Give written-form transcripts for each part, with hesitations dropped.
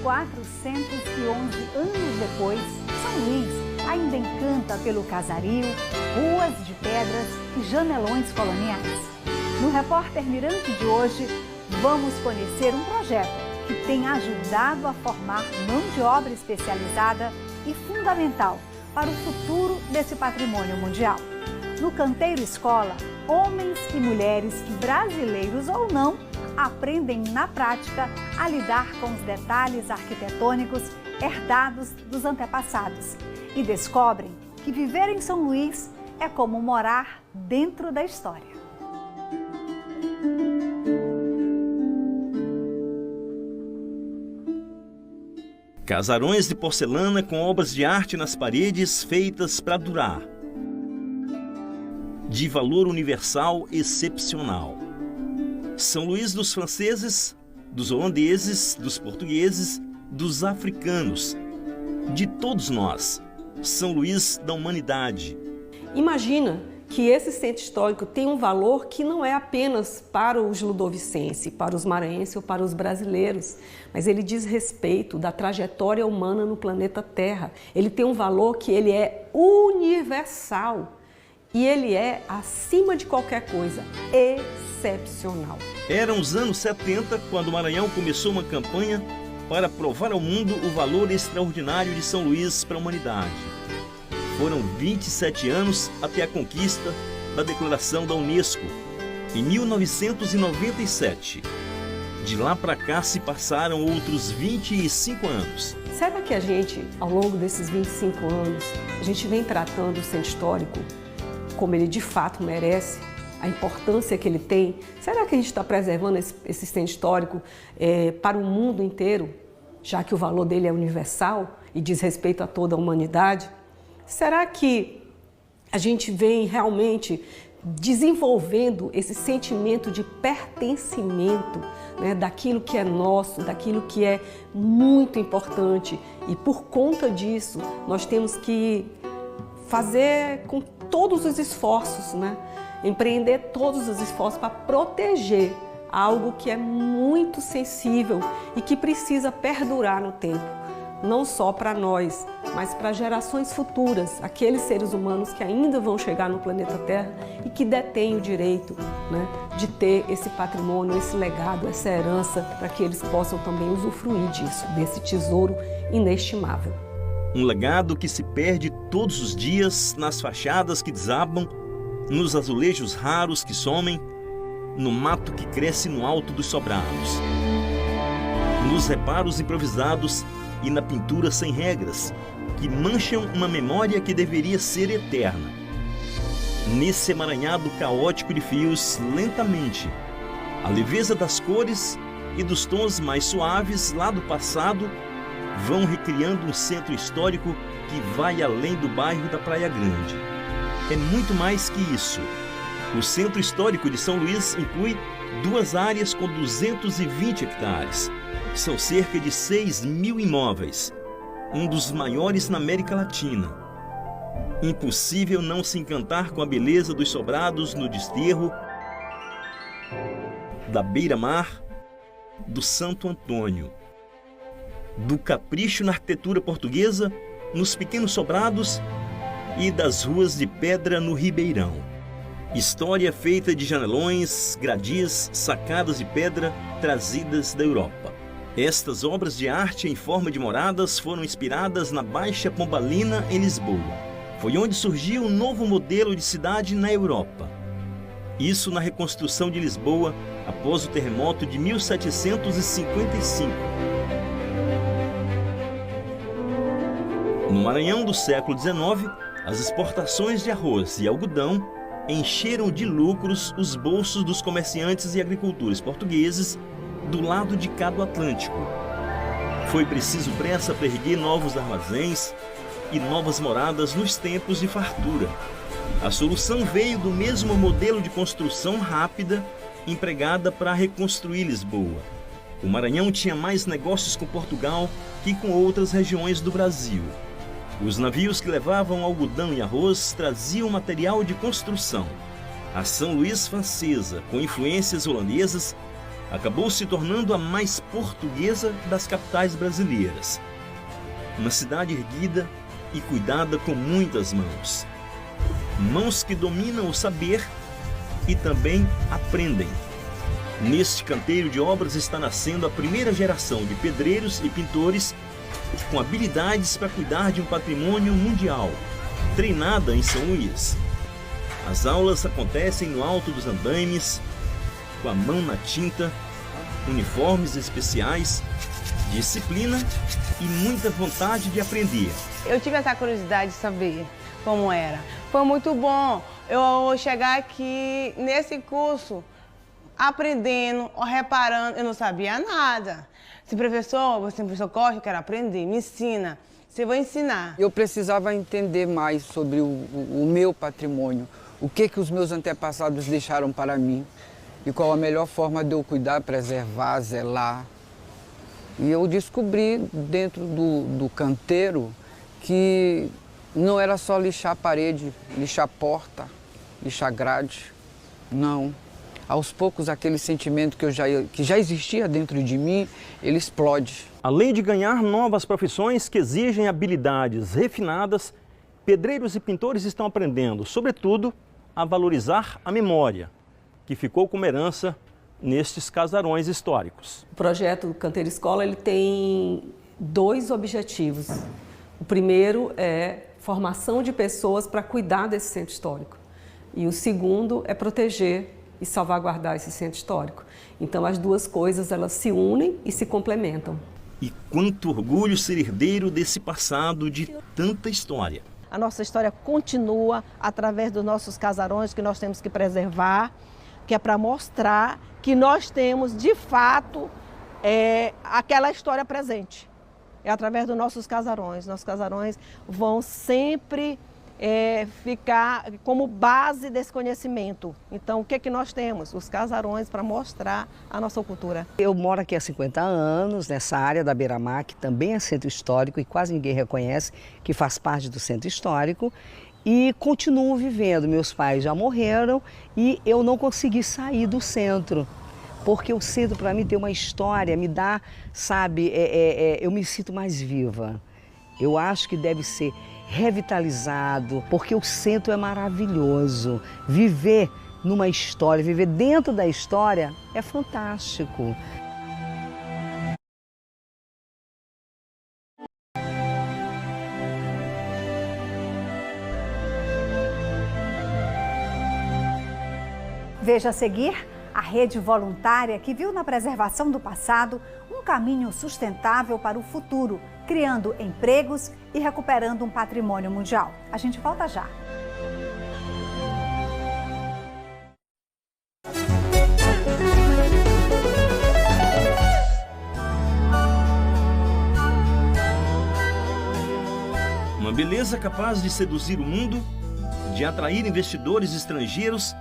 411 anos depois, São Luís ainda encanta pelo casario, ruas de pedras e janelões coloniais. No Repórter Mirante de hoje, vamos conhecer um projeto que tem ajudado a formar mão de obra especializada e fundamental para o futuro desse patrimônio mundial. No Canteiro Escola, homens e mulheres, brasileiros ou não, aprendem na prática a lidar com os detalhes arquitetônicos herdados dos antepassados e descobrem que viver em São Luís é como morar dentro da história. Casarões de porcelana com obras de arte nas paredes feitas para durar. De valor universal excepcional. São Luís dos franceses, dos holandeses, dos portugueses, dos africanos, de todos nós. São Luís da humanidade. Imagina que esse centro histórico tem um valor que não é apenas para os ludovicenses, para os maranhenses ou para os brasileiros, mas ele diz respeito da trajetória humana no planeta Terra. Ele tem um valor que ele é universal e ele é, acima de qualquer coisa, excepcional. Eram os anos 70 quando o Maranhão começou uma campanha para provar ao mundo o valor extraordinário de São Luís para a humanidade. Foram 27 anos até a conquista da Declaração da Unesco, em 1997. De lá para cá se passaram outros 25 anos. Será que a gente, ao longo desses 25 anos, a gente vem tratando o centro histórico como ele de fato merece? A importância que ele tem? Será que a gente está preservando esse centro histórico para o mundo inteiro, já que o valor dele é universal e diz respeito a toda a humanidade? Será que a gente vem realmente desenvolvendo esse sentimento de pertencimento, né, daquilo que é nosso, daquilo que é muito importante? E por conta disso, nós temos que fazer com todos os esforços, né? Empreender todos os esforços para proteger algo que é muito sensível e que precisa perdurar no tempo, não só para nós, mas para gerações futuras, aqueles seres humanos que ainda vão chegar no planeta Terra e que detêm o direito, né, de ter esse patrimônio, esse legado, essa herança, para que eles possam também usufruir disso, desse tesouro inestimável. Um legado que se perde todos os dias nas fachadas que desabam, nos azulejos raros que somem, no mato que cresce no alto dos sobrados, nos reparos improvisados e na pintura sem regras, que mancham uma memória que deveria ser eterna. Nesse emaranhado caótico de fios, lentamente, a leveza das cores e dos tons mais suaves lá do passado vão recriando um centro histórico que vai além do bairro da Praia Grande. É muito mais que isso. O Centro Histórico de São Luís inclui 2 áreas com 220 hectares. São cerca de 6.000 imóveis, um dos maiores na América Latina. Impossível não se encantar com a beleza dos sobrados no Desterro, da beira-mar, do Santo Antônio, do capricho na arquitetura portuguesa, nos pequenos sobrados e das ruas de pedra no Ribeirão. História feita de janelões, gradis, sacadas de pedra trazidas da Europa. Estas obras de arte em forma de moradas foram inspiradas na Baixa Pombalina, em Lisboa. Foi onde surgiu um novo modelo de cidade na Europa. Isso na reconstrução de Lisboa após o terremoto de 1755. No Maranhão do século XIX, as exportações de arroz e algodão encheram de lucros os bolsos dos comerciantes e agricultores portugueses do lado de cá do Atlântico. Foi preciso pressa para erguer novos armazéns e novas moradas nos tempos de fartura. A solução veio do mesmo modelo de construção rápida empregada para reconstruir Lisboa. O Maranhão tinha mais negócios com Portugal que com outras regiões do Brasil. Os navios que levavam algodão e arroz traziam material de construção. A São Luís francesa, com influências holandesas, acabou se tornando a mais portuguesa das capitais brasileiras. Uma cidade erguida e cuidada com muitas mãos. Mãos que dominam o saber e também aprendem. Neste canteiro de obras está nascendo a primeira geração de pedreiros e pintores com habilidades para cuidar de um patrimônio mundial, treinada em São Luís. As aulas acontecem no alto dos andaimes, com a mão na tinta, uniformes especiais, disciplina e muita vontade de aprender. Eu tive essa curiosidade de saber como era. Foi muito bom eu chegar aqui nesse curso aprendendo, reparando, eu não sabia nada. Se professor, professor Costa, eu quero aprender, me ensina. Você vai ensinar. Eu precisava entender mais sobre o meu patrimônio, o que os meus antepassados deixaram para mim e qual a melhor forma de eu cuidar, preservar, zelar. E eu descobri dentro do canteiro que não era só lixar a parede, lixar a porta, lixar a grade, não. Aos poucos, aquele sentimento que já existia dentro de mim, ele explode. Além de ganhar novas profissões que exigem habilidades refinadas, pedreiros e pintores estão aprendendo, sobretudo, a valorizar a memória, que ficou como herança nestes casarões históricos. O projeto Canteiro Escola ele tem 2 objetivos. O primeiro é formação de pessoas para cuidar desse centro histórico. E o segundo é proteger e salvaguardar esse centro histórico. Então, as duas coisas, elas se unem e se complementam. E quanto orgulho ser herdeiro desse passado de tanta história. A nossa história continua através dos nossos casarões que nós temos que preservar, que é para mostrar que nós temos, de fato, aquela história presente. É através dos nossos casarões. Nossos casarões vão sempre ficar como base desse conhecimento. Então, o que é que nós temos? Os casarões para mostrar a nossa cultura. Eu moro aqui há 50 anos, nessa área da Beira-Mar, que também é centro histórico e quase ninguém reconhece que faz parte do centro histórico. E continuo vivendo. Meus pais já morreram e eu não consegui sair do centro. Porque o centro, para mim, tem uma história, me dá, sabe, eu me sinto mais viva. Eu acho que deve ser revitalizado, porque o centro é maravilhoso. Viver numa história, viver dentro da história é fantástico. Veja a seguir a rede voluntária que viu na preservação do passado um caminho sustentável para o futuro, criando empregos e recuperando um patrimônio mundial. A gente volta já. Uma beleza capaz de seduzir o mundo, de atrair investidores estrangeiros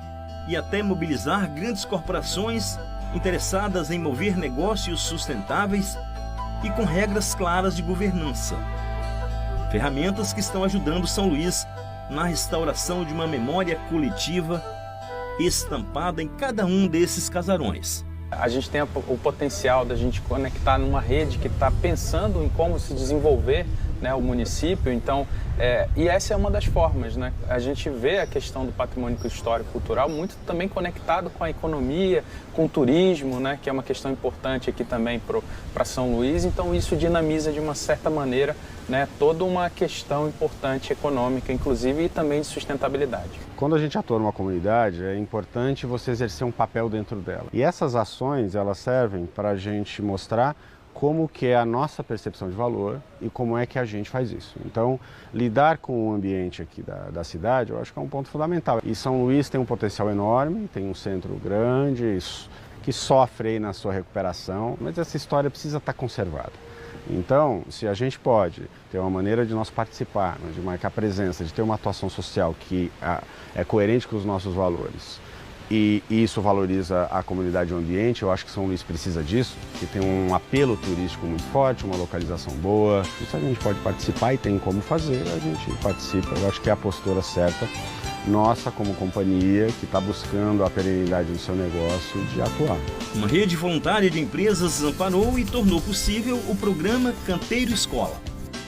e até mobilizar grandes corporações interessadas em mover negócios sustentáveis e com regras claras de governança. Ferramentas que estão ajudando São Luís na restauração de uma memória coletiva estampada em cada um desses casarões. A gente tem o potencial da gente conectar numa rede que está pensando em como se desenvolver, né, o município. Então, e essa é uma das formas, né? A gente vê a questão do patrimônio histórico e cultural muito também conectado com a economia, com o turismo, né, que é uma questão importante aqui também para São Luís. Então, isso dinamiza de uma certa maneira, né, toda uma questão importante econômica, inclusive, e também de sustentabilidade. Quando a gente atua numa comunidade, é importante você exercer um papel dentro dela. E essas ações, elas servem para a gente mostrar como que é a nossa percepção de valor e como é que a gente faz isso. Então, lidar com o ambiente aqui da cidade, eu acho que é um ponto fundamental. E São Luís tem um potencial enorme, tem um centro grande, que sofre aí na sua recuperação, mas essa história precisa estar conservada. Então, se a gente pode ter uma maneira de nós participar, de marcar presença, de ter uma atuação social que é coerente com os nossos valores, e isso valoriza a comunidade e o ambiente, eu acho que São Luís precisa disso, que tem um apelo turístico muito forte, uma localização boa. Isso a gente pode participar e tem como fazer, a gente participa. Eu acho que é a postura certa nossa como companhia, que está buscando a perenidade do seu negócio, de atuar. Uma rede voluntária de empresas amparou e tornou possível o programa Canteiro Escola.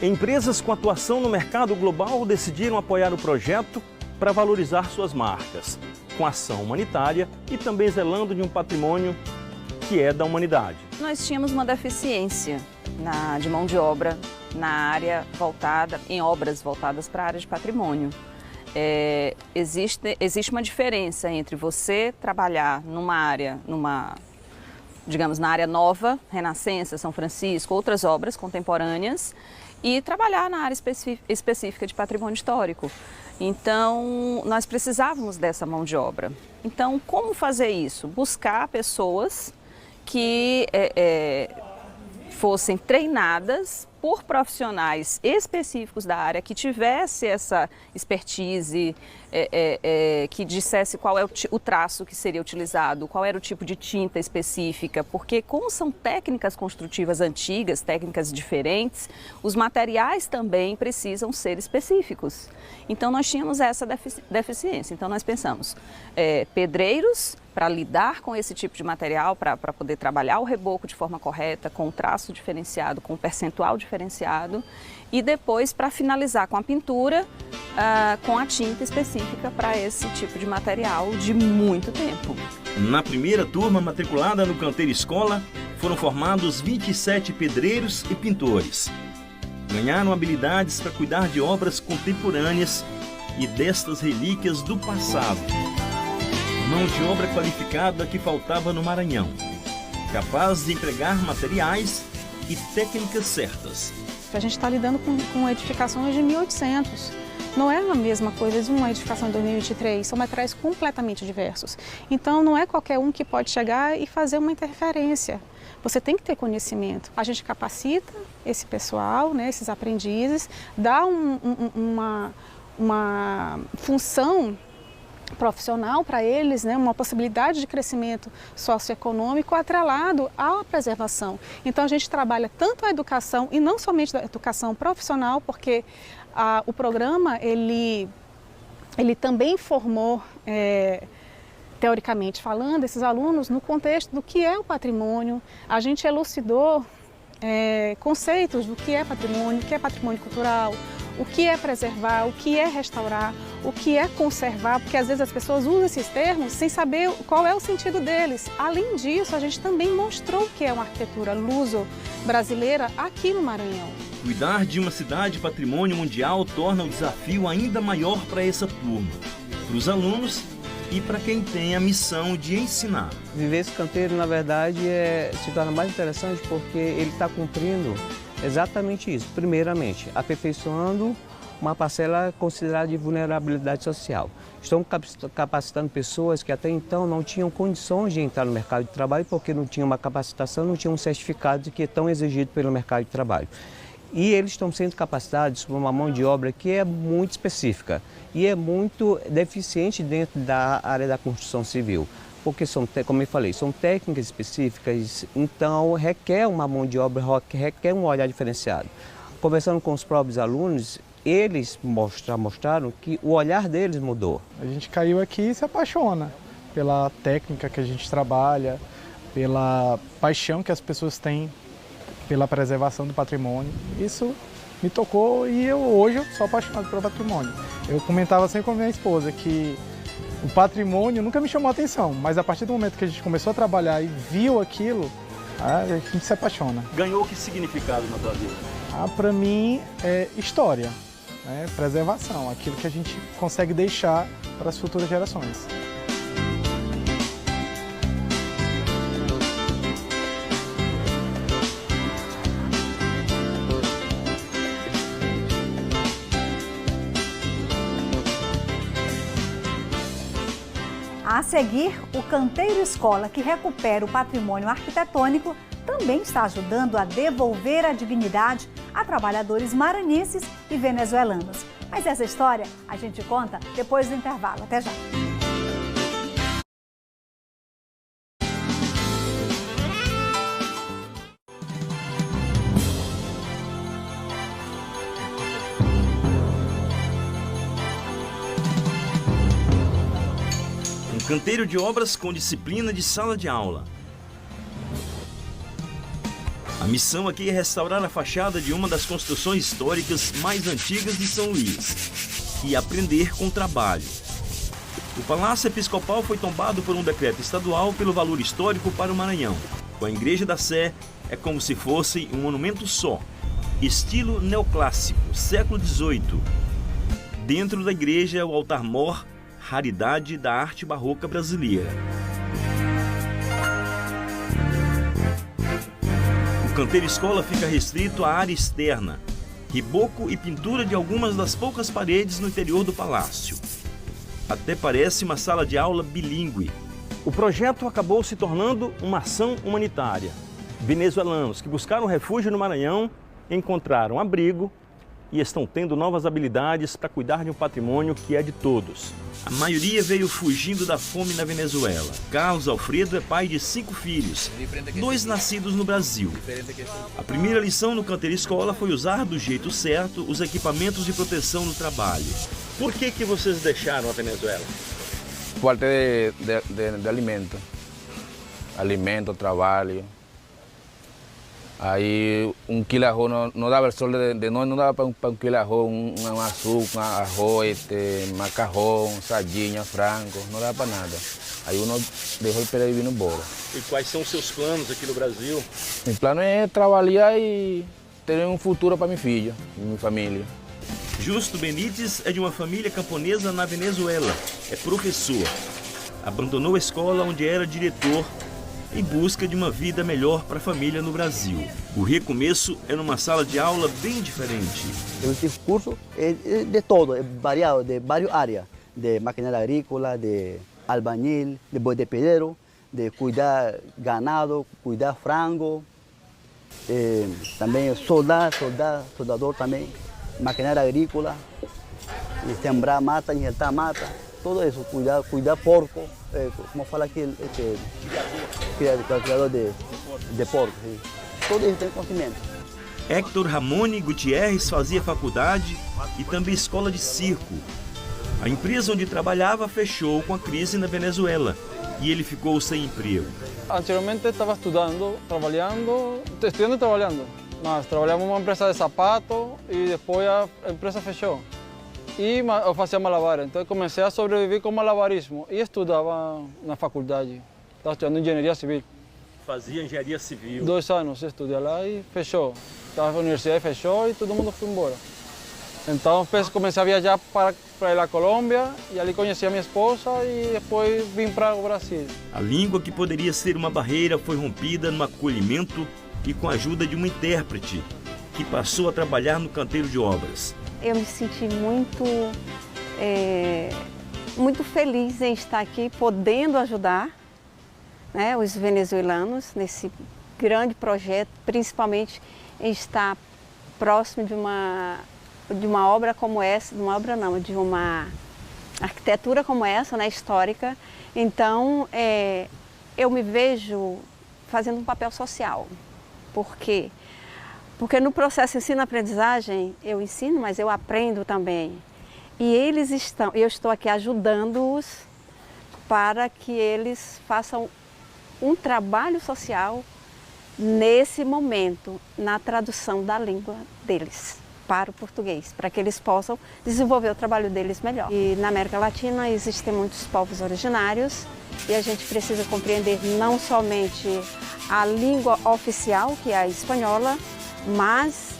Empresas com atuação no mercado global decidiram apoiar o projeto para valorizar suas marcas, com ação humanitária e também zelando de um patrimônio que é da humanidade. Nós tínhamos uma deficiência de mão de obra na área voltada, em obras voltadas para a área de patrimônio. Existe uma diferença entre você trabalhar numa área, digamos, na área nova, Renascença, São Francisco, outras obras contemporâneas, e trabalhar na área específica de patrimônio histórico. Então, nós precisávamos dessa mão de obra. Então, como fazer isso? Buscar pessoas que fossem treinadas por profissionais específicos da área, que tivesse essa expertise, que dissesse qual é o traço que seria utilizado, qual era o tipo de tinta específica, porque como são técnicas construtivas antigas, técnicas diferentes, os materiais também precisam ser específicos. Então nós tínhamos essa deficiência, então nós pensamos pedreiros para lidar com esse tipo de material, para poder trabalhar o reboco de forma correta, com o traço diferenciado, com o percentual diferenciado, e depois para finalizar com a pintura, com a tinta específica para esse tipo de material de muito tempo. Na primeira turma matriculada no Canteiro Escola, foram formados 27 pedreiros e pintores. Ganharam habilidades para cuidar de obras contemporâneas e destas relíquias do passado. Mão de obra qualificada que faltava no Maranhão, capaz de empregar materiais e técnicas certas. A gente está lidando com edificações de 1800. Não é a mesma coisa de uma edificação de 2023, são materiais completamente diversos. Então não é qualquer um que pode chegar e fazer uma interferência. Você tem que ter conhecimento. A gente capacita esse pessoal, né, esses aprendizes, dá uma função profissional para eles, né, uma possibilidade de crescimento socioeconômico atrelado à preservação. Então a gente trabalha tanto a educação e não somente a educação profissional, porque o programa ele também formou, teoricamente falando, esses alunos no contexto do que é o patrimônio. A gente elucidou conceitos do que é patrimônio cultural, o que é preservar, o que é restaurar, o que é conservar, porque às vezes as pessoas usam esses termos sem saber qual é o sentido deles. Além disso, a gente também mostrou o que é uma arquitetura luso-brasileira aqui no Maranhão. Cuidar de uma cidade patrimônio mundial torna o desafio ainda maior para essa turma, para os alunos e para quem tem a missão de ensinar. Viver esse canteiro, na verdade, se torna mais interessante porque ele está cumprindo exatamente isso. Primeiramente, aperfeiçoando uma parcela considerada de vulnerabilidade social. Estão capacitando pessoas que até então não tinham condições de entrar no mercado de trabalho porque não tinham uma capacitação, não tinham um certificado que é tão exigido pelo mercado de trabalho. E eles estão sendo capacitados por uma mão de obra que é muito específica e é muito deficiente dentro da área da construção civil. Porque, como eu falei, são técnicas específicas, então requer uma mão de obra, requer um olhar diferenciado. Conversando com os próprios alunos, eles mostraram que o olhar deles mudou. A gente caiu aqui e se apaixona pela técnica que a gente trabalha, pela paixão que as pessoas têm pela preservação do patrimônio. Isso me tocou e hoje eu sou apaixonado pelo patrimônio. Eu comentava sempre com a minha esposa que o patrimônio nunca me chamou a atenção, mas a partir do momento que a gente começou a trabalhar e viu aquilo, a gente se apaixona. Ganhou que significado na tua vida? Para mim é história, né? Preservação, aquilo que a gente consegue deixar para as futuras gerações. A seguir, o Canteiro Escola, que recupera o patrimônio arquitetônico, também está ajudando a devolver a dignidade a trabalhadores maranhenses e venezuelanos. Mas essa história a gente conta depois do intervalo. Até já! canteiro de obras com disciplina de sala de aula. A missão aqui é restaurar a fachada de uma das construções históricas mais antigas de São Luís e aprender com o trabalho. O Palácio Episcopal foi tombado por um decreto estadual pelo valor histórico para o Maranhão. Com a Igreja da Sé, é como se fosse um monumento só, estilo neoclássico, século XVIII. Dentro da igreja, o altar-mor, raridade da arte barroca brasileira. O canteiro escola fica restrito à área externa, reboco e pintura de algumas das poucas paredes no interior do palácio. Até parece uma sala de aula bilíngue. O projeto acabou se tornando uma ação humanitária. Venezuelanos que buscaram refúgio no Maranhão encontraram abrigo e estão tendo novas habilidades para cuidar de um patrimônio que é de todos. A maioria veio fugindo da fome na Venezuela. Carlos Alfredo é pai de 5 filhos, 2 nascidos no Brasil. A primeira lição no canteiro escola foi usar do jeito certo os equipamentos de proteção no trabalho. Por que vocês deixaram a Venezuela? Falta de alimento. Alimento, trabalho. Aí 1 quilo de arroz não dava, o sol de noite não dava para 1 quilo de arroz, um açúcar, arroz, macarrão, sardinha, frango, não dava para nada. Aí uno deixou o período e vindo embora. E quais são os seus planos aqui no Brasil? Meu plano é trabalhar e ter um futuro para minha filha e minha família. Justo Benítez é de uma família camponesa na Venezuela. É professor. Abandonou a escola onde era diretor em busca de uma vida melhor para a família no Brasil. O recomeço é numa sala de aula bem diferente. O curso é de todo, é variado, de várias áreas. De maquinaria agrícola, de albañil, de boi de pedreiro, de cuidar ganado, cuidar frango, também soldador também, maquinaria agrícola, sembrar mata, injetar mata, tudo isso, cuidar porco, como fala aqui, criador de porco, tudo isso tem conhecimento. Héctor Ramone Gutierrez fazia faculdade e também escola de circo. A empresa onde trabalhava fechou com a crise na Venezuela e ele ficou sem emprego. Anteriormente estava estudando e trabalhando, mas trabalhava em uma empresa de sapato e depois a empresa fechou. E eu fazia malabar, então comecei a sobreviver com malabarismo e estudava na faculdade. Estava estudando engenharia civil. Fazia engenharia civil? 2 anos estudei lá e fechou. A universidade fechou e todo mundo foi embora. Então comecei a viajar para a Colômbia e ali conheci a minha esposa e depois vim para o Brasil. A língua que poderia ser uma barreira foi rompida no acolhimento e com a ajuda de uma intérprete que passou a trabalhar no canteiro de obras. Eu me senti muito feliz em estar aqui, podendo ajudar, né, os venezuelanos nesse grande projeto, principalmente em estar próximo de uma obra como essa, de uma arquitetura como essa, né, histórica. Então, eu me vejo fazendo um papel social. Por quê? Porque no processo ensino-aprendizagem, eu ensino, mas eu aprendo também. E eu estou aqui ajudando-os para que eles façam um trabalho social nesse momento, na tradução da língua deles para o português, para que eles possam desenvolver o trabalho deles melhor. E na América Latina existem muitos povos originários e a gente precisa compreender não somente a língua oficial, que é a espanhola, mas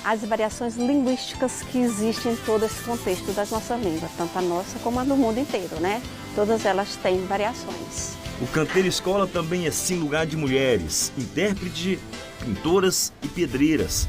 as variações linguísticas que existem em todo esse contexto das nossas línguas, tanto a nossa como a do mundo inteiro, né? Todas elas têm variações. O canteiro escola também é sim lugar de mulheres, intérpretes, pintoras e pedreiras,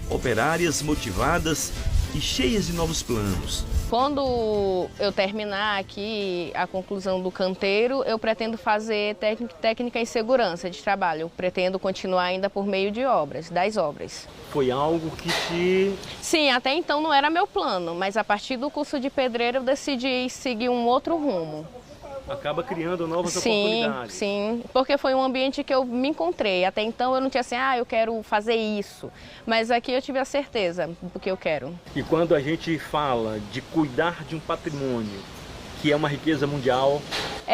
operárias motivadas e cheias de novos planos. Quando eu terminar aqui a conclusão do canteiro, eu pretendo fazer técnica em segurança de trabalho. Eu pretendo continuar ainda por meio de obras, das obras. Foi algo que te... Sim, até então não era meu plano, mas a partir do curso de pedreiro eu decidi seguir um outro rumo. Acaba criando novas oportunidades. Sim, porque foi um ambiente que eu me encontrei. Até então eu não tinha assim, eu quero fazer isso. Mas aqui eu tive a certeza do que eu quero. E quando a gente fala de cuidar de um patrimônio, que é uma riqueza mundial...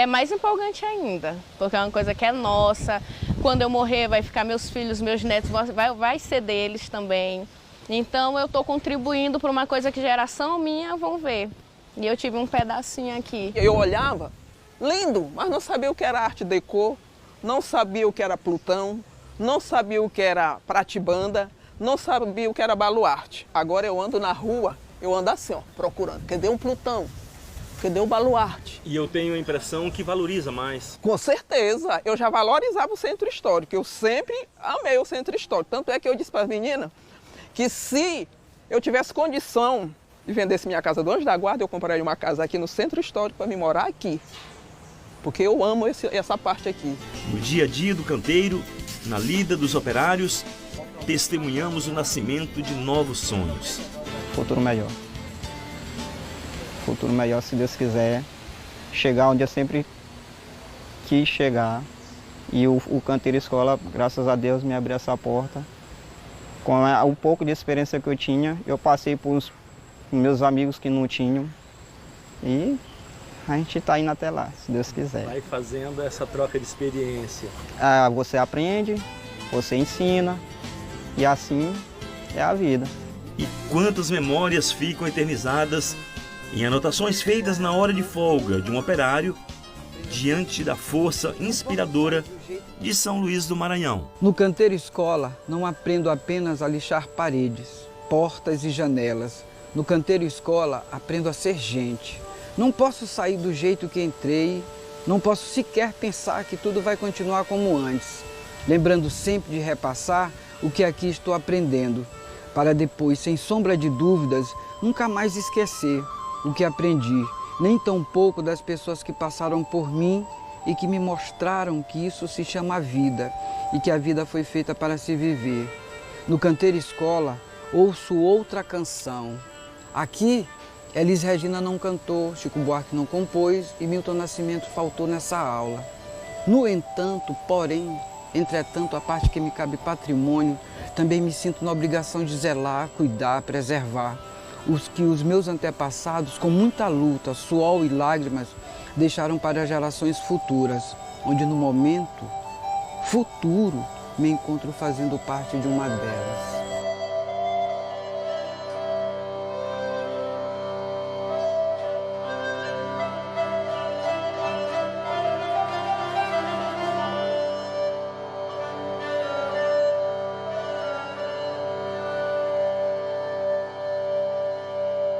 é mais empolgante ainda, porque é uma coisa que é nossa. Quando eu morrer, vai ficar meus filhos, meus netos, vai ser deles também. Então eu estou contribuindo para uma coisa que geração minha vão ver. E eu tive um pedacinho aqui. Eu olhava, lindo, mas não sabia o que era arte déco, não sabia o que era Plutão, não sabia o que era pratibanda, não sabia o que era baluarte. Agora eu ando na rua, eu ando assim, ó, procurando. Cadê um Plutão? Cadê o baluarte? E eu tenho a impressão que valoriza mais. Com certeza, eu já valorizava o centro histórico, eu sempre amei o centro histórico. Tanto é que eu disse para as meninas que se eu tivesse condição de vendesse minha casa do Anjo da Guarda, eu compraria uma casa aqui no centro histórico para me morar aqui. Porque eu amo essa parte aqui. No dia a dia do canteiro, na lida dos operários, testemunhamos o nascimento de novos sonhos. Futuro melhor. Futuro melhor, se Deus quiser. Chegar onde eu sempre quis chegar. E o Canteiro Escola, graças a Deus, me abriu essa porta. Com o pouco de experiência que eu tinha, eu passei por meus amigos que não tinham. E a gente está indo até lá, se Deus quiser. Vai fazendo essa troca de experiência. Você aprende, você ensina, e assim é a vida. E quantas memórias ficam eternizadas em anotações feitas na hora de folga de um operário diante da força inspiradora de São Luís do Maranhão. No Canteiro Escola, não aprendo apenas a lixar paredes, portas e janelas. No Canteiro Escola, aprendo a ser gente. Não posso sair do jeito que entrei, não posso sequer pensar que tudo vai continuar como antes, lembrando sempre de repassar o que aqui estou aprendendo, para depois, sem sombra de dúvidas, nunca mais esquecer o que aprendi, nem tampouco das pessoas que passaram por mim e que me mostraram que isso se chama vida e que a vida foi feita para se viver. No Canteiro Escola, ouço outra canção. Aqui, Elis Regina não cantou, Chico Buarque não compôs e Milton Nascimento faltou nessa aula. No entanto, porém, entretanto, a parte que me cabe patrimônio, também me sinto na obrigação de zelar, cuidar, preservar. Os que os meus antepassados, com muita luta, suor e lágrimas, deixaram para gerações futuras, onde no momento futuro me encontro fazendo parte de uma delas.